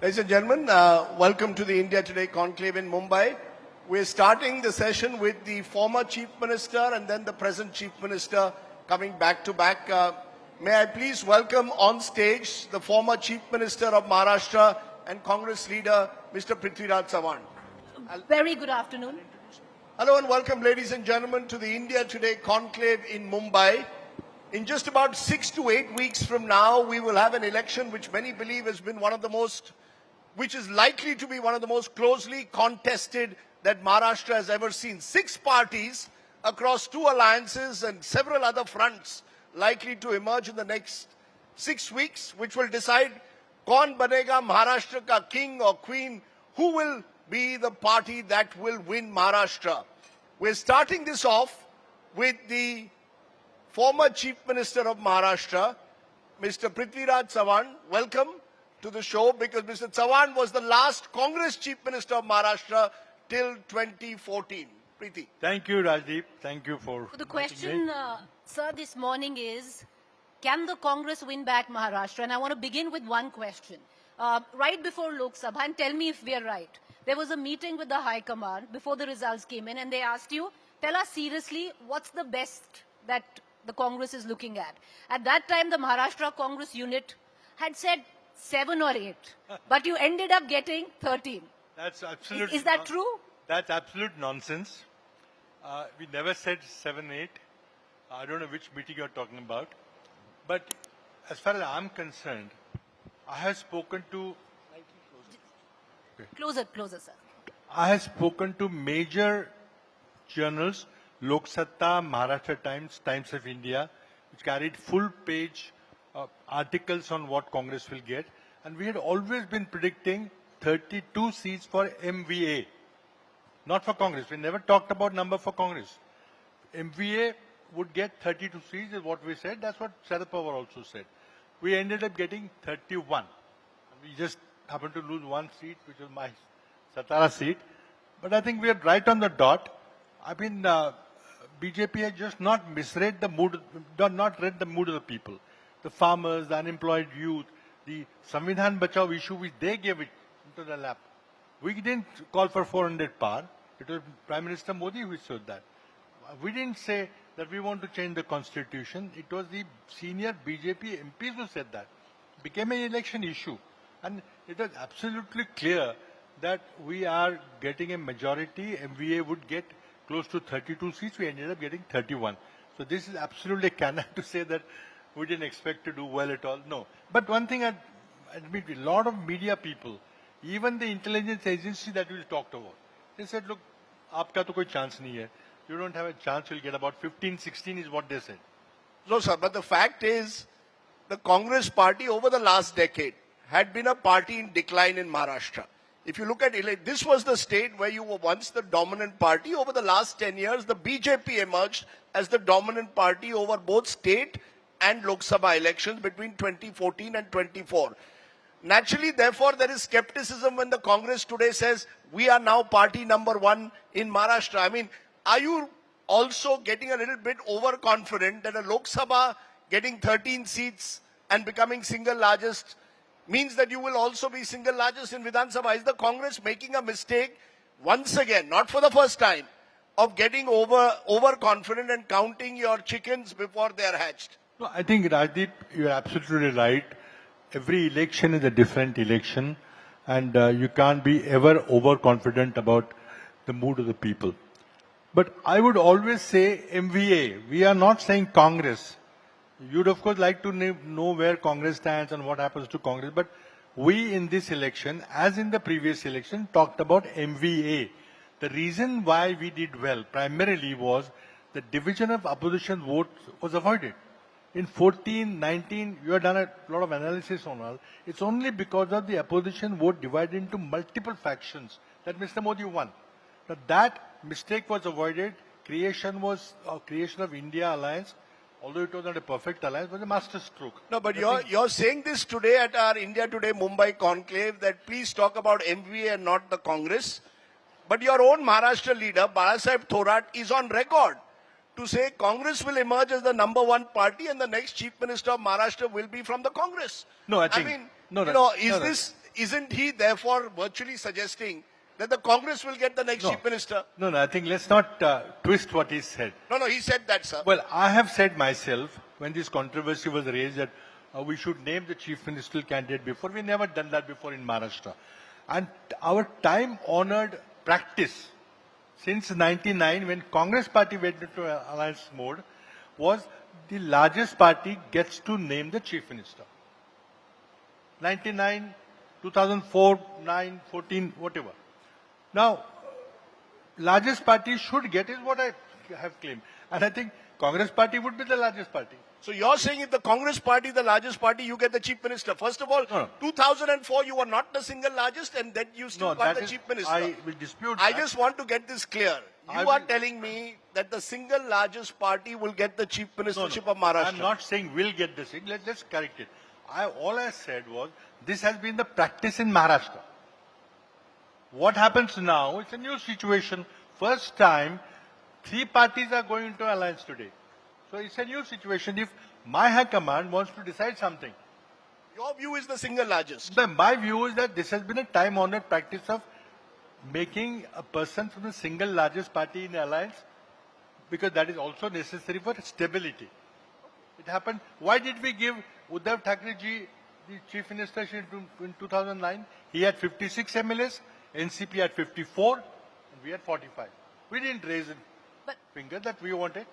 Ladies and gentlemen, welcome to the India Today conclave in Mumbai. We're starting the session with the former Chief Minister and then the present Chief Minister coming back to back. May I please welcome on stage the former Chief Minister of Maharashtra and Congress leader, Mr. Prithviraj Chavan. Very good afternoon. Hello and welcome, ladies and gentlemen, to the India Today conclave in Mumbai. In just about 6 to 8 weeks from now, we will have an election which many believe has been which is likely to be one of the most closely contested that Maharashtra has ever seen. 6 parties across 2 alliances and several other fronts likely to emerge in the next 6 weeks, which will decide kaun banega Maharashtra ka king or queen, who will be the party that will win Maharashtra. We're starting this off with the former Chief Minister of Maharashtra, Mr. Prithviraj Chavan. Welcome to the show, because Mr. Chavan was the last Congress Chief Minister of Maharashtra till 2014. Preeti. Thank you, Rajdeep. Thank you for... So the question, sir, this morning is, can the Congress win back Maharashtra? And I want to begin with one question. Right before Lok Sabha, and tell me if we are right, there was a meeting with the High Command before the results came in, and they asked you, tell us seriously, what's the best that the Congress is looking at? At that time, the Maharashtra Congress unit had said 7 or 8, but you ended up getting 13. That's absolute... Is that true? That's absolute nonsense. We never said 7, 8. I don't know which meeting you're talking about. But as far as I'm concerned, I have spoken to... Closer, sir. I have spoken to major journals, Lok Satta, Maharashtra Times, Times of India, which carried full-page articles on what Congress will get. And we had always been predicting 32 seats for MVA, not for Congress. We never talked about number for Congress. MVA would get 32 seats is what we said. That's what Sharad Pawar also said. We ended up getting 31. We just happened to lose 1 seat, which was my Satara seat. But I think we are right on the dot. I mean, BJP has just not misread the mood, not read the mood of the people. The farmers, the unemployed youth, the Samvidhan Bachao issue which they gave it into the lap. We didn't call for 400 par. It was Prime Minister Modi who said that. We didn't say that we want to change the constitution. It was the senior BJP MPs who said that. It became an election issue. And it was absolutely clear that we are getting a majority. MVA would get close to 32 seats. We ended up getting 31. So this is absolutely canon to say that we didn't expect to do well at all. No. But one thing I admit, a lot of media people, even the intelligence agency that we talked about, they said, look, aapka to koi chance nahi hai. You don't have a chance, you'll get about 15, 16 is what they said. No, sir, but the fact is, the Congress party over the last decade had been a party in decline in Maharashtra. If you look at it, this was the state where you were once the dominant party. Over the last 10 years, the BJP emerged as the dominant party over both state and Lok Sabha elections between 2014 and 24. Naturally, therefore, there is skepticism when the Congress today says, we are now party number 1 in Maharashtra. I mean, are you also getting a little bit overconfident that a Lok Sabha getting 13 seats and becoming single largest means that you will also be single largest in Vidhan Sabha? Is the Congress making a mistake once again, not for the first time, of getting overconfident and counting your chickens before they are hatched? No, I think, Rajdeep, you're absolutely right. Every election is a different election, and you can't be ever overconfident about the mood of the people. But I would always say MVA. We are not saying Congress. You'd, of course, like to know where Congress stands and what happens to Congress. But we in this election, as in the previous election, talked about MVA. The reason why we did well primarily was the division of opposition votes was avoided. In 14, 19, you have done a lot of analysis on all. It's only because of the opposition vote divided into multiple factions that Mr. Modi won. Now that mistake was avoided. Creation of India alliance, although it was not a perfect alliance, was a master stroke. No, but you're saying this today at our India Today Mumbai conclave that please talk about MVA and not the Congress. But your own Maharashtra leader, Balasaheb Thorat, is on record to say Congress will emerge as the number 1 party and the next Chief Minister of Maharashtra will be from the Congress. No, I think... I mean, no, is isn't he therefore virtually suggesting that the Congress will get the next chief minister? No, I think let's not twist what he said. No, he said that, sir. Well, I have said myself, when this controversy was raised, that we should name the chief ministerial candidate before. We never done that before in Maharashtra. And our time-honored practice since 99, when Congress party went into alliance mode, was the largest party gets to name the chief minister. 99, 2004, 9, 14, whatever. Now, largest party should get is what I have claimed. And I think Congress party would be the largest party. So you're saying if the Congress party, the largest party, you get the chief minister. First of all, No. 2004 you were not the single largest and then you still got the chief minister. I will dispute I that. just want to get this clear. I You are will- telling me that the single largest party will get the chief ministership of Maharashtra. I'm not saying we'll get this thing. Let's correct it. All I said was this has been the practice in Maharashtra. What happens now? It's a new situation. First time, 3 parties are going into alliance today. So it's a new situation. If my high command wants to decide something, Your view is the single largest. my view is that this has been a time-honored practice of making a person from the single largest party in the alliance, because that is also necessary for stability. It happened. Why did we give Uddhav Thackeray ji the chief ministership in 2009? He had 56 MLAs, NCP had 54, and we had 45. We didn't raise a But, finger that we wanted,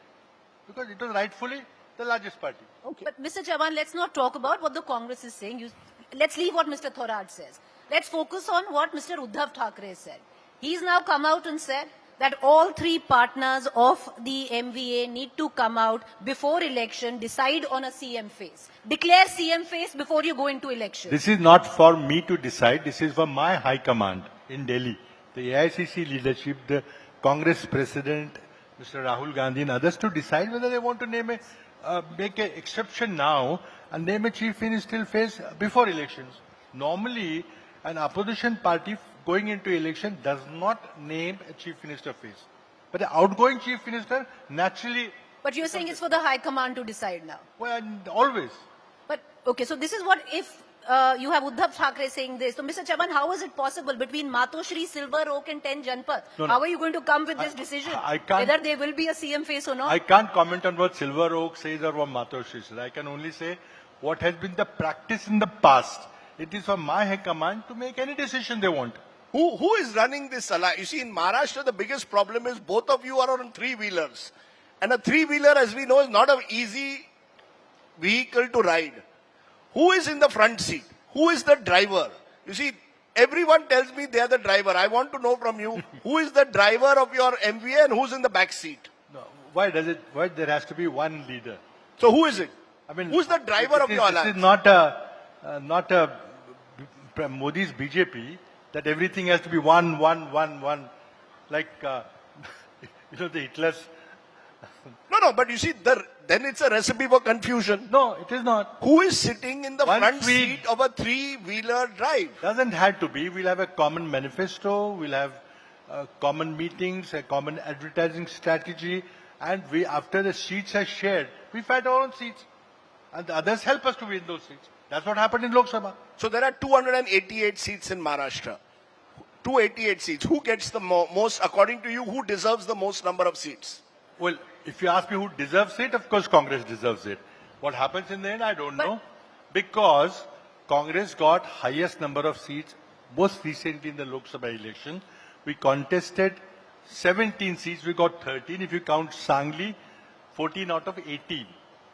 because it was rightfully the largest party. but Mr. Chavan, let's not talk about what the Congress is saying. Let's leave what Mr. Thorad says. Let's focus on what Mr. Uddhav Thackeray said. He's now come out and said that all 3 partners of the MVA need to come out before election, decide on a CM face. Declare CM face before you go into election. This is not for me to decide. This is for my high command in Delhi. The AICC leadership, the Congress president, Mr. Rahul Gandhi and others to decide whether they want to make an exception now and name a chief ministerial face before elections. Normally, an opposition party going into election does not name a chief minister face. But the outgoing chief minister naturally, But you're saying it's for the High Command to decide now. well, always. But, okay, so this is what if you have Uddhav Thackeray saying this. So, Mr. Chavan, how is it possible between Matoshri, Silver Oak and 10 Janpath? No. How are you going to come with this decision? I can't- Whether there will be a CM face or not? I can't comment on what Silver Oak says or what Matoshri says. I can only say what has been the practice in the past. It is for my high command to make any decision they want. Who is running this alliance? You see, in Maharashtra, the biggest problem is both of you are on 3-wheelers. And a 3-wheeler, as we know, is not an easy vehicle to ride. Who is in the front seat? Who is the driver? You see, everyone tells me they are the driver. I want to know from you, who is the driver of your MVA and who's in the back seat? No, why there has to be one leader? So who is it? I mean, Who's the driver of your alliance? This is not a Modi's BJP that everything has to be one. Like, the Hitler's. No, but you see, then it's a recipe for confusion. No, it is not. Who is sitting in the Once front we- seat of a 3-wheeler drive? Doesn't have to be. We'll have a common manifesto. We'll have common meetings, a common advertising strategy, and after the seats are shared, we fight our own seats, and the others help us to win those seats. That's what happened in Lok Sabha. So there are 288 seats in Maharashtra. 288 seats. Who gets the most, according to you, who deserves the most number of seats? Well, if you ask me who deserves it, of course Congress deserves it. What happens in the end, I don't know. Because Congress got highest number of seats most recently in the Lok Sabha election. We contested 17 seats, we got 13. If you count Sangli, 14 out of 18.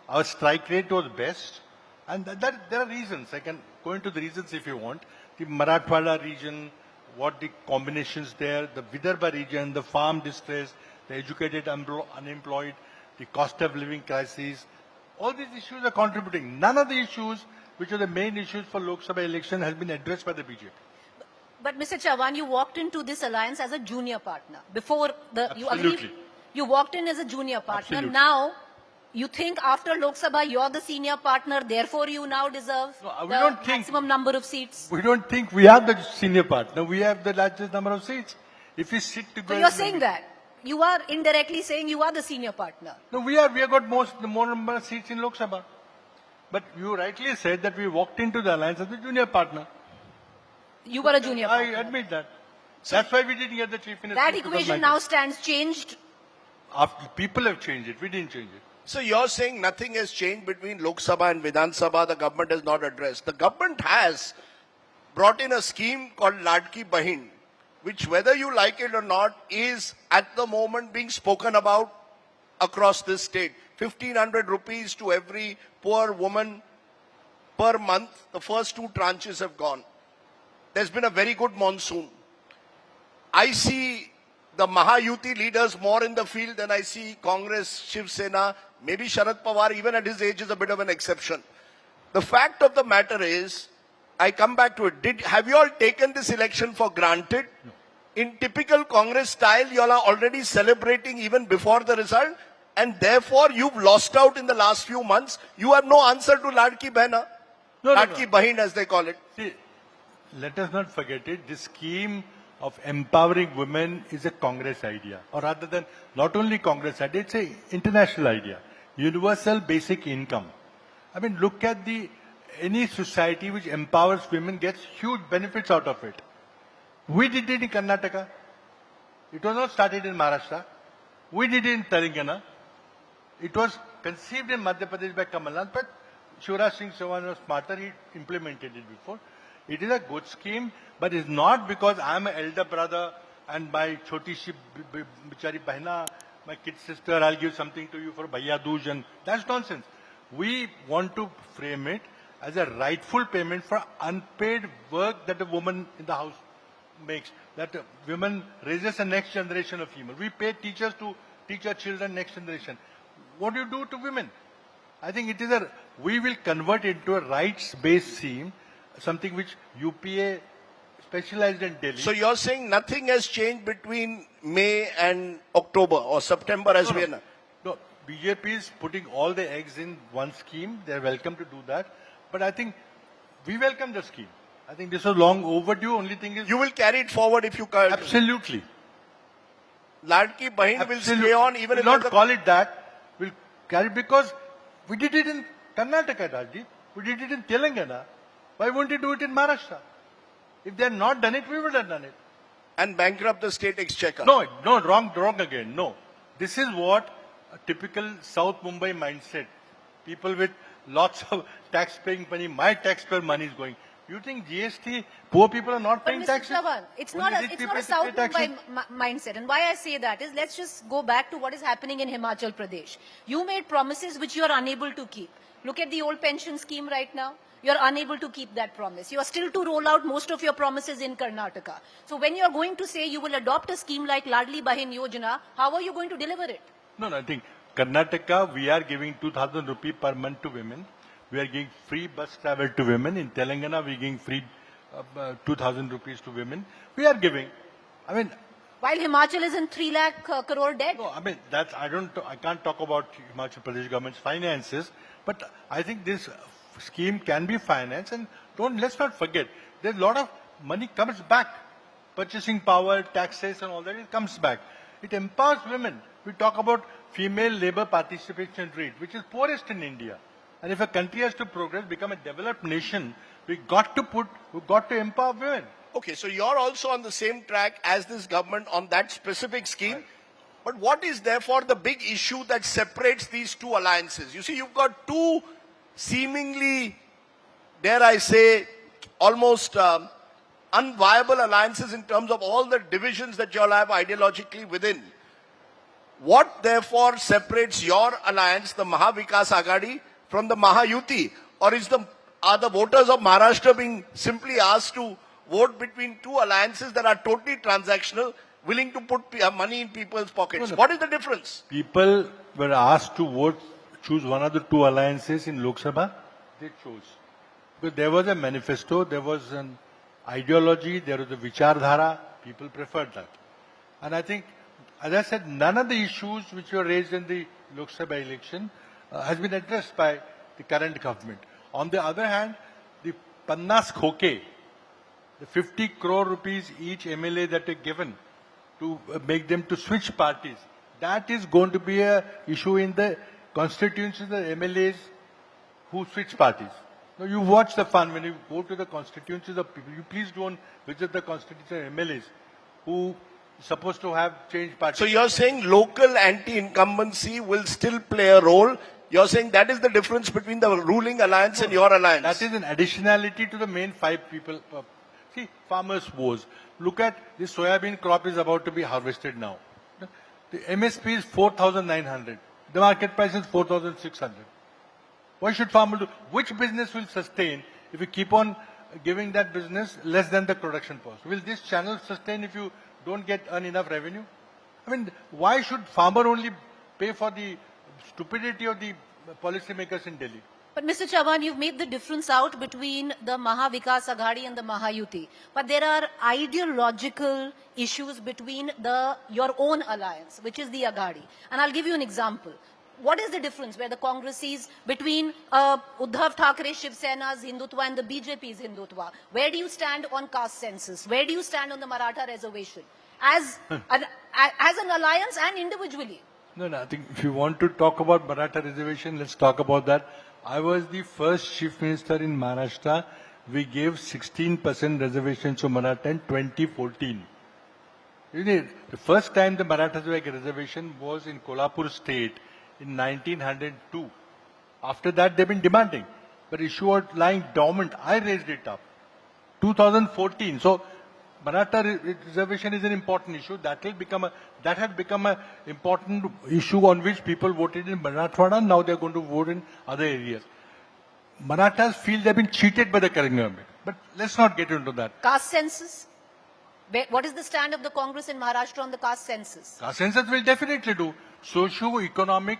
Our strike rate was best. And there are reasons. I can go into the reasons if you want. The Marathwada region, what the combinations there, the Vidarbha region, the farm distress, the educated unemployed, the cost of living crisis. All these issues are contributing. None of the issues, which are the main issues for Lok Sabha election, has been addressed by the BJP. But Mr. Chavan, you walked into this alliance as a junior partner. Before you Absolutely. agreed, you walked in as a junior partner. Absolutely. Now, you think after Lok Sabha you're the senior partner, therefore you now deserve No, we the don't think- maximum number of seats. We don't think we are the senior partner. We have the largest number of seats. If we sit together... So you're saying that. You are indirectly saying you are the senior partner. No, we have got more number of seats in Lok Sabha. But you rightly said that we walked into the alliance as a junior partner. You were a junior I partner. admit that. That's why we didn't get the chief minister. That in equation 2019. now stands changed. After, people have changed it. We didn't change it. So you're saying nothing has changed between Lok Sabha and Vidhan Sabha, the government has not addressed. The government has brought in a scheme called Ladki Bahin, which whether you like it or not is at the moment being spoken about across this state. 1,500 rupees to every poor woman per month. The first two tranches have gone. There's been a very good monsoon. I see the Mahayuti leaders more in the field than I see Congress, Shiv Sena, maybe Sharad Pawar, even at his age, is a bit of an exception. The fact of the matter is, I come back to it. Have you all taken this election for granted? No. In typical Congress style, you all are already celebrating even before the result, and therefore you've lost out in the last few months. You have no answer to Ladki Behna, Ladki Bahin as they call it. See, let us not forget it. This scheme of empowering women is a Congress idea, or rather than not only Congress idea, it's an international idea. Universal basic income. I mean, look at any society which empowers women gets huge benefits out of it. We did it in Karnataka. It was not started in Maharashtra. We did it in Telangana. It was conceived in Madhya Pradesh by Kamal Nath, but Shivraj Singh Chauhan was smarter. He implemented it before. It is a good scheme, but it's not because I'm an elder brother and my choti shi bichari bahna, my kid sister, I'll give something to you for Bhaiya Dooj, and that's nonsense. We want to frame it as a rightful payment for unpaid work that a woman in the house makes, that a woman raises a next generation of female. We pay teachers to teach our children next generation. What do you do to women? I think it is we will convert it into a rights-based scheme, something which UPA specialized in Delhi. So you're saying nothing has changed between May and October or September as we are now? No, BJP is putting all the eggs in one scheme. They're welcome to do that. But I think we welcome the scheme. I think this was long overdue. Only thing is... You will carry it forward if you can. Absolutely. Ladki Bahin will stay on even if... We'll not call it that. We'll carry because we did it in Karnataka, Rajdeep. We did it in Telangana. Why won't you do it in Maharashtra? If they had not done it, we would have done it. And bankrupt the state exchequer. No, wrong again. No. This is what a typical South Mumbai mindset. People with lots of tax-paying money, my taxpayer money is going. You think GST, poor people are not paying Mr. taxes? Chavan, it's not a South Mumbai mindset. And why I say that is, let's just go back to what is happening in Himachal Pradesh. You made promises which you are unable to keep. Look at the old pension scheme right now. You are unable to keep that promise. You are still to roll out most of your promises in Karnataka. So when you are going to say you will adopt a scheme like Ladli Bahin Yojana, how are you going to deliver it? No, I think Karnataka, we are giving 2,000 rupees per month to women. We are giving free bus travel to women. In Telangana, we are giving free 2,000 rupees to women. We are giving. I mean... While Himachal is in 3 lakh crore debt? No, I mean, I can't talk about Himachal Pradesh government's finances, but I think this scheme can be financed, and let's not forget, there's a lot of money comes back. Purchasing power, taxes and all that, it comes back. It empowers women. We talk about female labor participation rate, which is poorest in India. And if a country has to progress, become a developed nation, we've got to empower women. Okay, so you're also on the same track as this government on that specific scheme. Right. But what is therefore the big issue that separates these two alliances? You see, you've got two seemingly, dare I say, almost unviable alliances in terms of all the divisions that you all have ideologically within. What therefore separates your alliance, the Mahavikas Agadi, from the Mahayuti? Or are the voters of Maharashtra being simply asked to vote between two alliances that are totally transactional, willing to put money in people's pockets? What is the difference? People were asked to choose one of the two alliances in Lok Sabha. They chose. Because there was a manifesto, there was an ideology, there was a vichardhara. People preferred that. And I think, as I said, none of the issues which were raised in the Lok Sabha election has been addressed by the current government. On the other hand, the Pannas Khoke, the 50 crore rupees each MLA that are given to make them to switch parties, that is going to be an issue in the constituencies of the MLAs who switch parties. No, you watch the fun when you go to the constituencies of people. You please don't visit the constituency MLAs who supposed to have changed parties. So you're saying local anti-incumbency will still play a role. You're saying that is the difference between the ruling alliance and your alliance. That is an additionality to the main five people. See, farmers' woes. Look at the soybean crop is about to be harvested now. The MSP is 4,900. The market price is 4,600. Why should farmer do? Which business will sustain if you keep on giving that business less than the production cost? Will this channel sustain if you don't earn enough revenue? I mean, why should farmer only pay for the stupidity of the policymakers in Delhi? But Mr. Chavan, you've made the difference out between the Maha Vikas Aghadi and the Mahayuti. But there are ideological issues between your own alliance, which is the Aghadi. And I'll give you an example. What is the difference where the Congress sees between Uddhav Thackeray Shiv Sena's Hindutva and the BJP's Hindutva? Where do you stand on caste census? Where do you stand on the Maratha reservation? As an alliance and individually? No, I think if you want to talk about Maratha reservation, let's talk about that. I was the first chief minister in Maharashtra. We gave 16% reservation to Maratha in 2014. The first time the Marathas were given reservation was in Kolhapur state in 1902. After that, they've been demanding. But issue was lying dormant. I raised it up. 2014. So, Maratha reservation is an important issue. That has become an important issue on which people voted in Marathwada. Now they're going to vote in other areas. Marathas feel they've been cheated by the current government. But let's not get into that. Caste census? What is the stand of the Congress in Maharashtra on the caste census? Caste census will definitely do. Socio-economic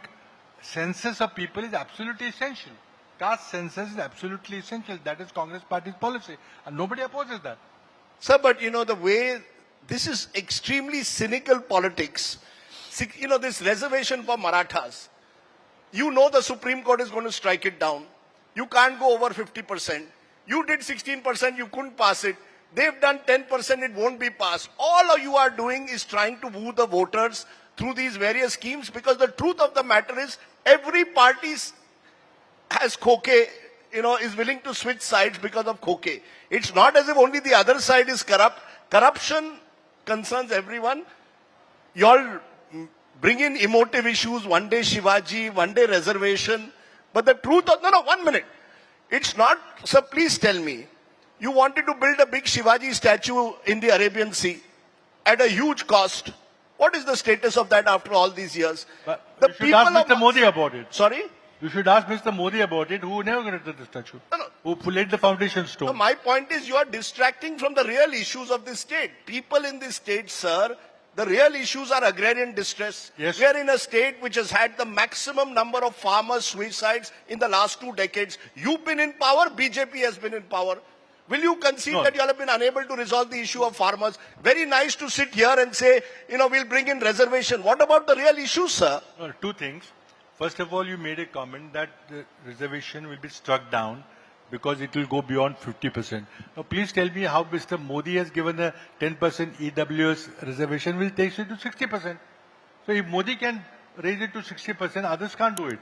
census of people is absolutely essential. Caste census is absolutely essential. That is Congress party's policy. And nobody opposes that. Sir, but the way, this is extremely cynical politics. This reservation for Marathas. The Supreme Court is going to strike it down. You can't go over 50%. You did 16%, you couldn't pass it. They've done 10%, it won't be passed. All you are doing is trying to woo the voters through these various schemes, because the truth of the matter is every party has cocaine, is willing to switch sides because of cocaine. It's not as if only the other side is corrupt. Corruption concerns everyone. You all bring in emotive issues, one day Shivaji, one day reservation. But the truth of, 1 minute. It's not, sir, please tell me. You wanted to build a big Shivaji statue in the Arabian Sea at a huge cost. What is the status of that after all these years? But you should ask Mr. Modi about it. Sorry? You should ask Mr. Modi about it, who never created the statue. Who laid the foundation stone. No, my point is you are distracting from the real issues of this state. People in this state, sir, the real issues are agrarian distress. Yes. We are in a state which has had the maximum number of farmer suicides in the last 2 decades. You've been in power, BJP has been in power. Will you concede that you all have been unable to resolve the issue of farmers? Very nice to sit here and say, we'll bring in reservation. What about the real issues, sir? Well, 2 things. First of all, you made a comment that the reservation will be struck down because it will go beyond 50%. Now, please tell me how Mr. Modi has given a 10% EWS reservation, will take it to 60%. So if Modi can raise it to 60%, others can't do it.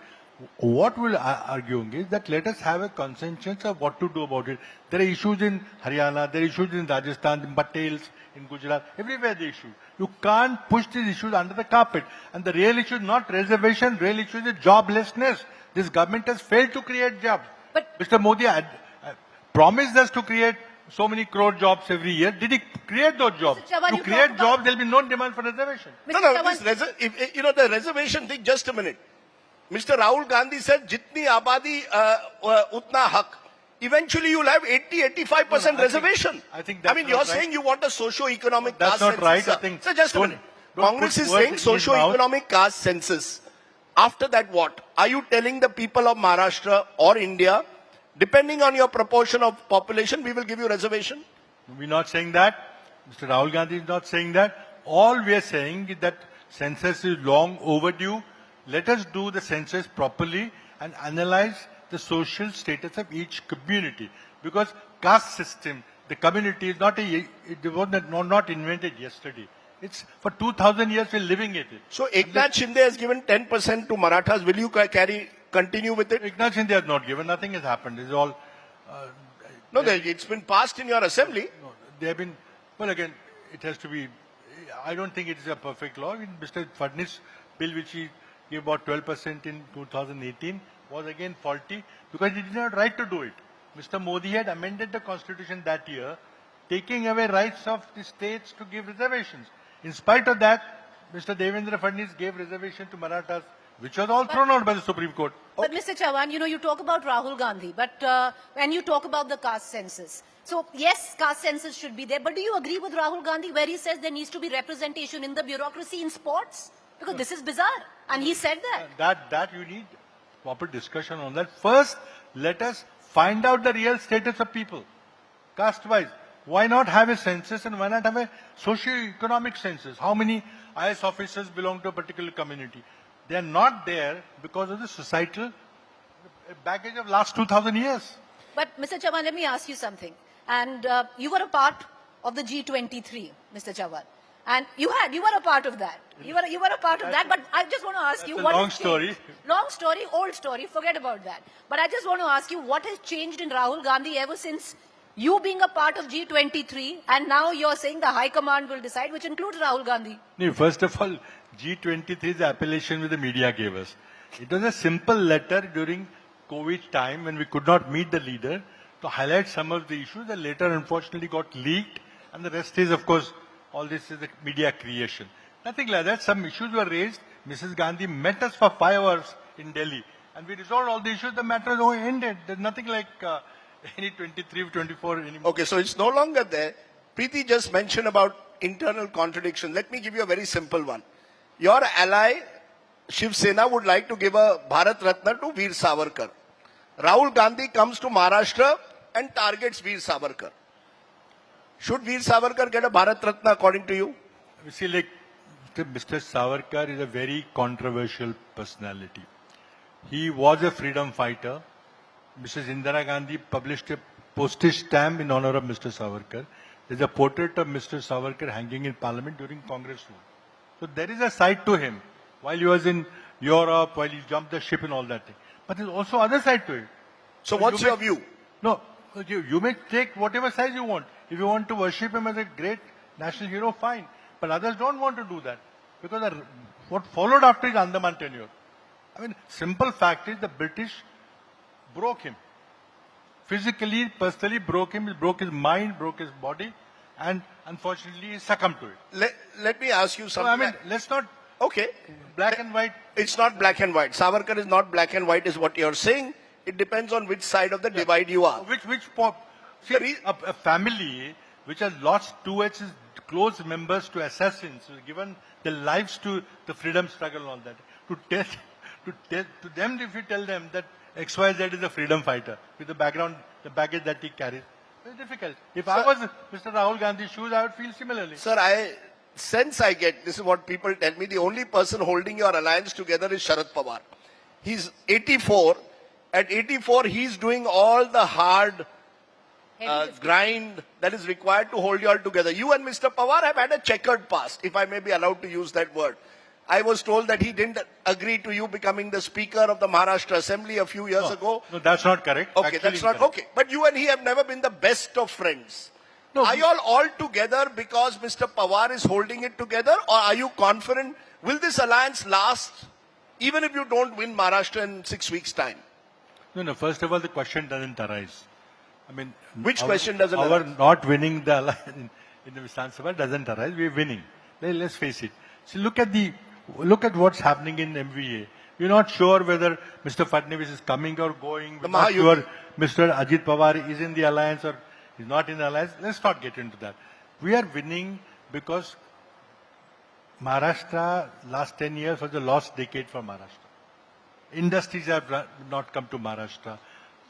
What we're arguing is that let us have a consensus of what to do about it. There are issues in Haryana, there are issues in Rajasthan, in Patels, in Gujarat, everywhere the issue. You can't push these issues under the carpet. And the real issue is not reservation, real issue is joblessness. This government has failed to create jobs. But Mr. Modi had promised us to create so many crore jobs every year. Did he create those jobs? Chavan, To create jobs, there will be no demand for reservation. The reservation thing, just a minute. Mr. Rahul Gandhi said, Jitni abadi utna haq. Eventually you'll have 80-85% reservation. You're saying you want a socio-economic caste census. That's not right. I think. So just a minute. Congress is saying socio-economic caste census. After that, what? Are you telling the people of Maharashtra or India, depending on your proportion of population, we will give you reservation? We're not saying that. Mr. Rahul Gandhi is not saying that. All we are saying is that census is long overdue. Let us do the census properly and analyze the social status of each community. Because caste system, the community is not not invented yesterday. It's for 2,000 years we're living it. So Eknath Shinde has given 10% to Marathas. Will you continue with it? Eknath Shinde has not given. Nothing has happened. It's all No, it's been passed in your assembly. No, they have been, well again, it has to be, I don't think it is a perfect law. In Mr. Fadnis bill, which he gave about 12% in 2018, was again faulty because he did not right to do it. Mr. Modi had amended the constitution that year, taking away rights of the states to give reservations. In spite of that, Mr. Devendra Fadnis gave reservation to Marathas, which was all thrown out by the Supreme Court. But Mr. Chavan, you talk about Rahul Gandhi, but when you talk about the caste census, so yes, caste census should be there, but do you agree with Rahul Gandhi where he says there needs to be representation in the bureaucracy in sports? Because this is bizarre, and he said that. That you need proper discussion on that. First, let us find out the real status of people, caste-wise. Why not have a census and why not have a socio-economic census? How many IS officers belong to a particular community? They are not there because of the societal baggage of last 2,000 years. But Mr. Chavan, let me ask you something. And you were a part of the G23, Mr. Chavan. And you were a part of that. You were a part of that. But I just want to ask you, a what long has story. changed? Long story, old story. Forget about that. But I just want to ask you, what has changed in Rahul Gandhi ever since you being a part of G23, and now you're saying the High Command will decide, which includes Rahul Gandhi? No, first of all, G23 is the appellation which the media gave us. It was a simple letter during COVID time when we could not meet the leader to highlight some of the issues that later unfortunately got leaked, and the rest is, of course, all this is the media creation. Nothing like that. Some issues were raised. Mrs. Gandhi met us for 5 hours in Delhi, and we resolved all the issues. The matter is ended. There's nothing like any 23, 24 anymore. Okay, so it's no longer there. Preeti just mentioned about internal contradiction. Let me give you a very simple one. Your ally, Shiv Sena, would like to give a Bharat Ratna to Veer Savarkar. Rahul Gandhi comes to Maharashtra and targets Veer Savarkar. Should Veer Savarkar get a Bharat Ratna according to you? You see, like, Mr. Savarkar is a very controversial personality. He was a freedom fighter. Mrs. Indira Gandhi published a postage stamp in honor of Mr. Savarkar. There's a portrait of Mr. Savarkar hanging in Parliament during Congress rule. So there is a side to him. While he was in Europe, while he jumped the ship and all that thing. But there's also other side to it. So what's your view? No, you may take whatever size you want. If you want to worship him as a great national hero, fine. But others don't want to do that. Because what followed after his Andaman tenure. I mean, simple fact is the British broke him. Physically, personally broke him. He broke his mind, broke his body. And unfortunately, he succumbed to it. Let me ask you So, something. I mean, let's not Okay. black and white. It's not black and white. Savarkar is not black and white is what you're saying. It depends on which side of the divide you are. See, a family which has lost two its close members to assassins, given their lives to the freedom struggle and all that. To them, if you tell them that XYZ is a freedom fighter with the background, the baggage that he carries, it's difficult. If I was Mr. Rahul Gandhi's shoes, I would feel similarly. Sir, I get, this is what people tell me, the only person holding your alliance together is Sharad Pawar. He's 84. At 84, he's doing all the hard grind that is required to hold you all together. You and Mr. Pawar have had a checkered past, if I may be allowed to use that word. I was told that he didn't agree to you becoming the Speaker of the Maharashtra Assembly a few years ago. No, that's not correct. Okay, Actually that's not incorrect. okay. But you and he have never been the best of friends. No, Are you all together because Mr. Pawar is holding it together, or are you confident? Will this alliance last even if you don't win Maharashtra in 6 weeks' time? No. First of all, the question doesn't arise. I mean, Which question doesn't our arise? not winning the alliance in the Vidhan Sabha doesn't arise. We're winning. Let's face it. See, look at what's happening in MVA. We're not sure whether Mr. Fadnavis is coming or going. We're not sure Mr. Ajit Pawar is in the alliance or is not in the alliance. Let's not get into that. We are winning because Maharashtra, last 10 years was a lost decade for Maharashtra. Industries have not come to Maharashtra.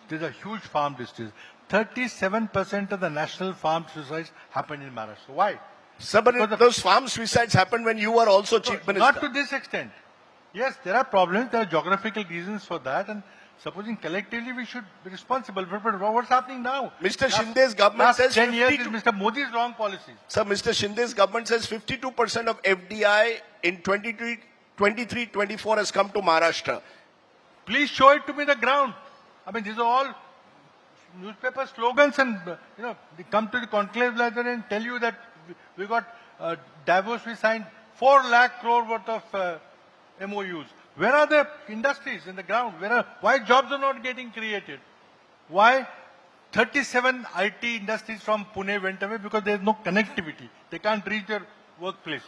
There's a huge farm district. 37% of the national farm suicides happen in Maharashtra. Why? Sir, but those farm suicides happened when you were also Chief Minister. Not to this extent. Yes, there are problems. There are geographical reasons for that. And supposing collectively we should be responsible. But what's happening now? Mr. Shinde's government says 10 years is Mr. Modi's wrong policies. Sir, Mr. Shinde's government says 52% of FDI in 23-24 has come to Maharashtra. Please show it to me on the ground. I mean, these are all newspaper slogans and, they come to the conclave letter and tell you that we got Davos, we signed 4 lakh crore worth of MOUs. Where are the industries in the ground? Why jobs are not getting created? Why 37 IT industries from Pune went away? Because there is no connectivity. They can't reach their workplace.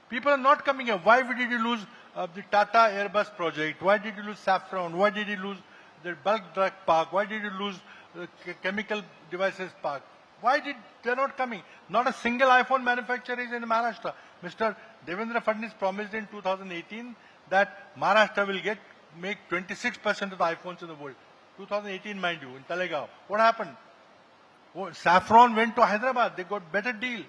People are not coming here. Why did you lose the Tata Airbus project? Why did you lose Saffron? Why did you lose the bulk drug park? Why did you lose the chemical devices park? Why did they not coming? Not a single iPhone manufacturer is in Maharashtra. Mr. Devendra Fadnavis promised in 2018 that Maharashtra will make 26% of the iPhones in the world. 2018, mind you, in Talegaon. What happened? Saffron went to Hyderabad. They got better deal.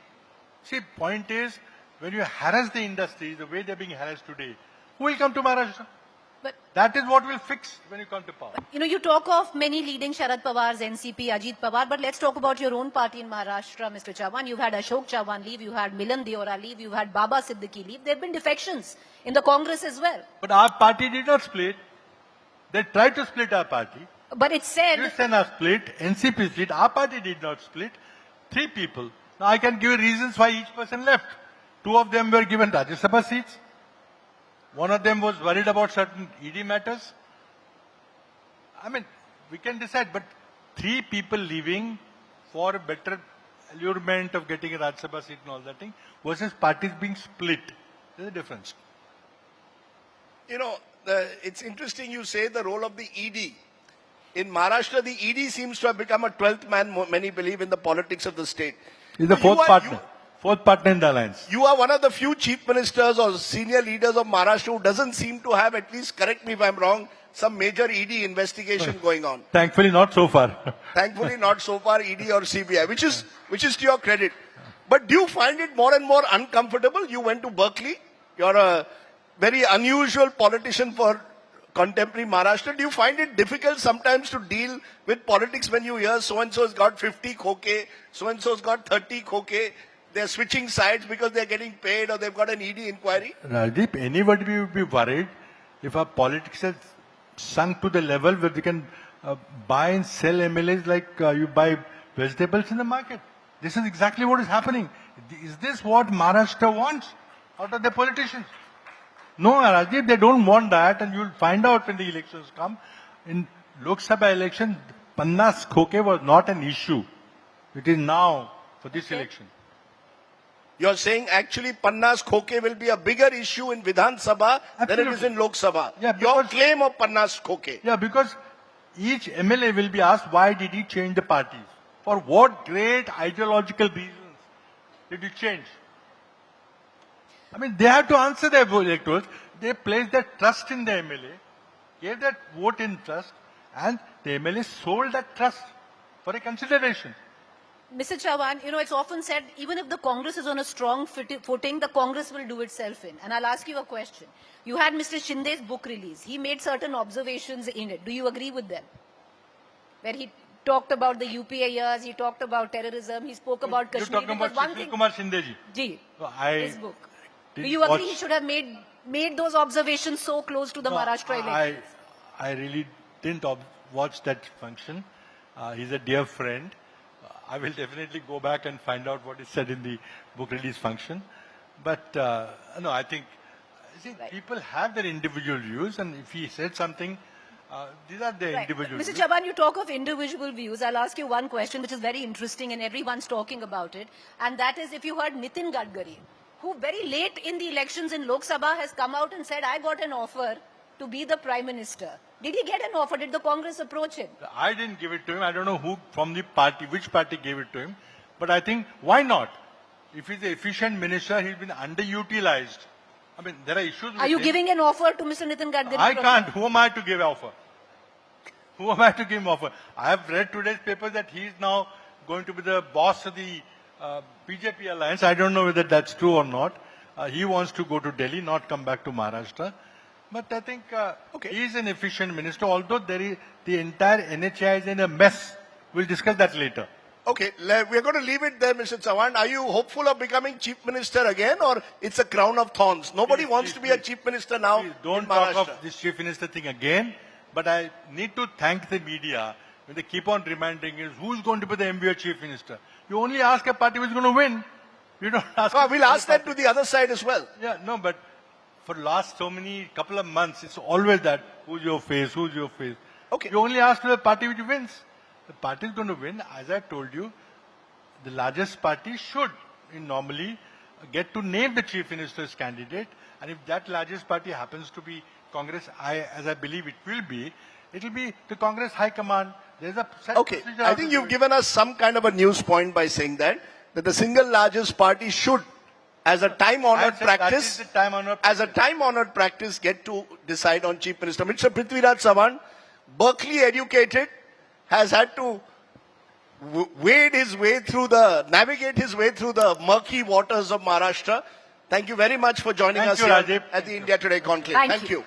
See, point is, when you harass the industry the way they're being harassed today, who will come to Maharashtra? But That is what will fix when you come to power. you talk of many leading Sharad Pawar's NCP, Ajit Pawar, but let's talk about your own party in Maharashtra, Mr. Chavan. You've had Ashok Chavan leave, you had Milan Deora leave, you had Baba Siddiqui leave. There have been defections in the Congress as well. But our party did not split. They tried to split our party. But it's said... Shiv split, NCP split, our party did not split. 3 people. Now I can give reasons why each person left. 2 of them were given Rajya Sabha seats. 1 of them was worried about certain ED matters. I mean, we can decide, but 3 people leaving for a better allurement of getting a Rajya Sabha seat and all that thing versus parties being split. There's a difference. It's interesting you say the role of the ED. In Maharashtra, the ED seems to have become a 12th man, many believe, in the politics of the state. He's the fourth partner. Fourth partner in the alliance. You are one of the few chief ministers or senior leaders of Maharashtra who doesn't seem to have, at least correct me if I'm wrong, some major ED investigation going on. Thankfully not so far. Thankfully not so far ED or CBI, which is to your credit. But do you find it more and more uncomfortable? You went to Berkeley. You're a very unusual politician for contemporary Maharashtra. Do you find it difficult sometimes to deal with politics when you hear so-and-so's got 50 khoke, so-and-so's got 30 khoke? They're switching sides because they're getting paid or they've got an ED inquiry? Rajdeep, anybody would be worried if our politics has sunk to the level where we can buy and sell MLAs like you buy vegetables in the market. This is exactly what is happening. Is this what Maharashtra wants out of the politicians? No, Rajdeep, they don't want that, and you'll find out when the elections come. In Lok Sabha election, 50 khoke was not an issue. It is now for this election. You're saying actually 50 khoke will be a bigger issue in Vidhan Sabha than it is in Lok Sabha. Yeah, your claim of 50 khoke. Yeah, because each MLA will be asked, why did he change the parties? For what great ideological reasons did he change? I mean, they have to answer their electors. They placed their trust in the MLA, gave that vote in trust, and the MLA sold that trust for a consideration. Mr. Chavan, it's often said, even if the Congress is on a strong footing, the Congress will do itself in. And I'll ask you a question. You had Mr. Shinde's book release. He made certain observations in it. Do you agree with them? Where he talked about the UPA years, he talked about terrorism, he spoke about Kashmir. You're talking about Shishir Kumar Shinde ji? Ji, his book. Do didn't you agree watch- he should have made those observations so close to the Maharashtra elections? I really didn't watch that function. He's a dear friend. I will definitely go back and find out what is said in the book release function. But no, I think people have their individual views, and if he said something, these are their individual Mr. views. Chavan, you talk of individual views. I'll ask you one question which is very interesting and everyone's talking about it. And that is, if you heard Nitin Gadkari, who very late in the elections in Lok Sabha has come out and said, I got an offer to be the Prime Minister. Did he get an offer? Did the Congress approach him? I didn't give it to him. I don't know who from the party, which party gave it to him. But I think, why not? If he's an efficient minister, he's been underutilized. I mean, there are issues with Are you him. giving an offer to Mr. Nitin Gadkari? I can't. Who am I to give offer? Who am I to give him offer? I have read today's paper that he is now going to be the boss of the BJP alliance. I don't know whether that's true or not. He wants to go to Delhi, not come back to Maharashtra. But I think he is an efficient minister, although the entire NHI is in a mess. We'll discuss that later. Okay, we're going to leave it there, Mr. Chavan. Are you hopeful of becoming chief minister again, or it's a crown of thorns? Nobody wants to be a chief minister now. Please don't talk of this chief minister thing again. But I need to thank the media when they keep on reminding is who's going to be the MBO chief minister. You only ask a party which is going to win. You don't ask. No, we'll ask that to the other side as well. Yeah, no, but for last so many couple of months, it's always that who's your face, who's your face. Okay. You only ask to the party which wins. The party is going to win. As I told you, the largest party should normally get to name the chief minister's candidate. And if that largest party happens to be Congress, as I believe it will be the Congress High Command. There's a set Okay, procedure I how think to you've do it. given us some kind of a news point by saying that the single largest party should, as a time-honored I said that practice, is the time-honored as a time-honored practice, get to decide on chief minister. Mr. Prithviraj Chavan, Berkeley educated, has had to navigate his way through the murky waters of Maharashtra. Thank you very much for joining Thank us you, here Rajiv. at the India Today Conclave. Thank Thank you. you.